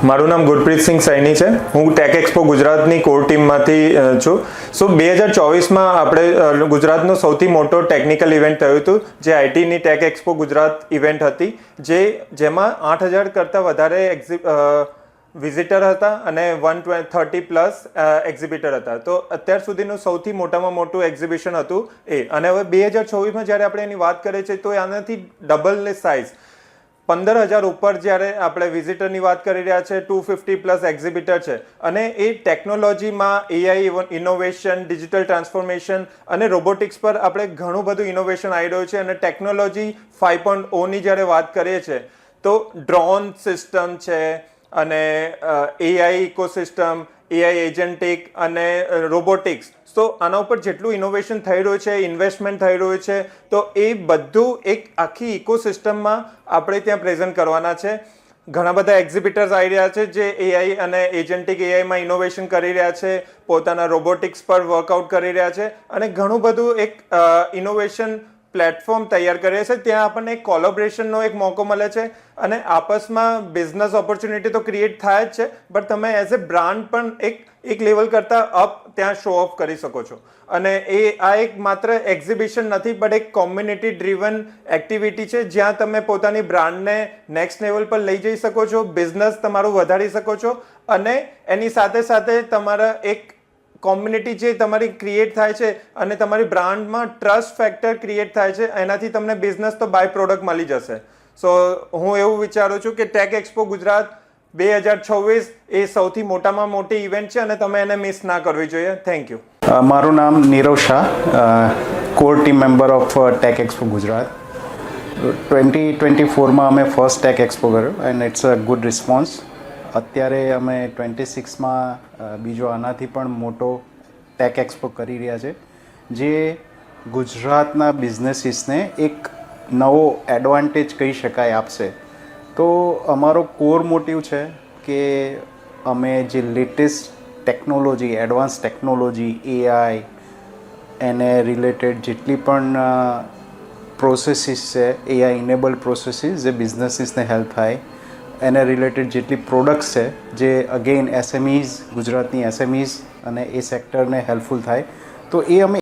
મારું નામ ગુરપ્રીતસિંહ સૈની છે. હું ટેક એક્સપો ગુજરાતની કોર ટીમમાંથી છું. સો 2024માં આપણે ગુજરાતનો સૌથી મોટો ટેકનિકલ ઇવેન્ટ થયું હતું, જે આઈટીની ટેક એક્સપો ગુજરાત ઇવેન્ટ હતી, જેમાં 8,000 કરતાં વધારે વિઝિટર હતા અને 130+ એક્ઝિબિટર હતા. તો અત્યાર સુધીનું સૌથી મોટામાં મોટું એક્ઝિબિશન હતું એ. અને હવે 2024માં જ્યારે આપણે એની વાત કરીએ છીએ તો આનાથી ડબલની સાઇઝ 15,000 ઉપર જ્યારે આપણે વિઝિટરની વાત કરી રહ્યા છે, 250+ એક્ઝિબિટર છે. અને એ ટેકનોલોજીમાં એઆઈ ઇનોવેશન, ડિજિટલ ટ્રાન્સફોર્મેશન અને રોબોટિક્સ પર આપણે ઘણું બધું ઇનોવેશન આવી રહ્યું છે. અને ટેકનોલોજી 5.0ની જ્યારે વાત કરીએ છીએ તો ડ્રોન સિસ્ટમ છે અને એઆઈ ઇકોસિસ્ટમ, એઆઈ એજન્ટિક અને રોબોટિક્સ. તો આના ઉપર જેટલું ઇનોવેશન થઈ રહ્યું છે, ઇન્વેસ્ટમેન્ટ થઈ રહ્યું છે, તો એ બધું એક આખી ઇકોસિસ્ટમમાં આપણે ત્યાં પ્રેઝન્ટ કરવાના છે. ઘણા બધા એક્ઝિબિટર્સ આવી રહ્યા છે જે એઆઈ અને એજન્ટિક એઆઈમાં ઇનોવેશન કરી રહ્યા છે, પોતાના રોબોટિક્સ પર વર્કઆઉટ કરી રહ્યા છે અને ઘણું બધું એક ઇનોવેશન પ્લેટફોર્મ તૈયાર કરીએ છીએ. ત્યાં આપણને એક કોલોબરેશનનો એક મોકો મળે છે અને આપસમાં બિઝનેસ ઓપોર્ચ્યુનિટી તો ક્રિએટ થાય જ છે, બટ તમે એઝ એ બ્રાન્ડ પણ એક લેવલ કરતાં અપ ત્યાં શો ઓફ કરી શકો છો. અને આ એક માત્ર એક્ઝિબિશન નથી, બટ એક કોમ્યુનિટી ડ્રીવન એક્ટિવિટી છે જ્યાં તમે પોતાની બ્રાન્ડને નેક્સ્ટ લેવલ પર લઈ જઈ શકો છો, બિઝનેસ તમારું વધારી શકો છો અને એની સાથે સાથે તમારા એક કોમ્યુનિટી જે તમારી ક્રિએટ થાય છે અને તમારી બ્રાન્ડમાં ટ્રસ્ટ ફેક્ટર ક્રિએટ થાય છે, એનાથી તમને બિઝનેસ તો બાય પ્રોડક્ટ મળી જશે. સો હું એવું વિચારું છું કે ટેક એક્સપો ગુજરાત 2026 એ સૌથી મોટામાં મોટી ઇવેન્ટ છે અને તમે એને મિસ ના કરવી જોઈએ. Thank you. મારું નામ Nirav Shah, core team member of tech expo Gujarat. 2024માં અમે ફર્સ્ટ ટેક એક્સપો કર્યો and it's a good response. અત્યારે અમે 26માં બીજો આનાથી પણ મોટો ટેક એક્સપો કરી રહ્યા છે, જે ગુજરાતના બિઝનેસીસને એક નવો એડવાન્ટેજ કહી શકાય આપશે. તો અમારો કોર મોટિવ છે કે અમે જે latest technology, advance technology, AI એને રિલેટેડ જેટલી પણ પ્રોસેસીસ છે, એઆઈ ઇનેબલ્ડ પ્રોસેસીસ જે બિઝનેસીસને હેલ્પ થાય, એને રિલેટેડ જેટલી પ્રોડક્ટ્સ છે જે અગેન એસએમઈઝ, ગુજરાતની એસએમઈઝ અને એ સેક્ટરને હેલ્પફુલ થાય, તો એ અમે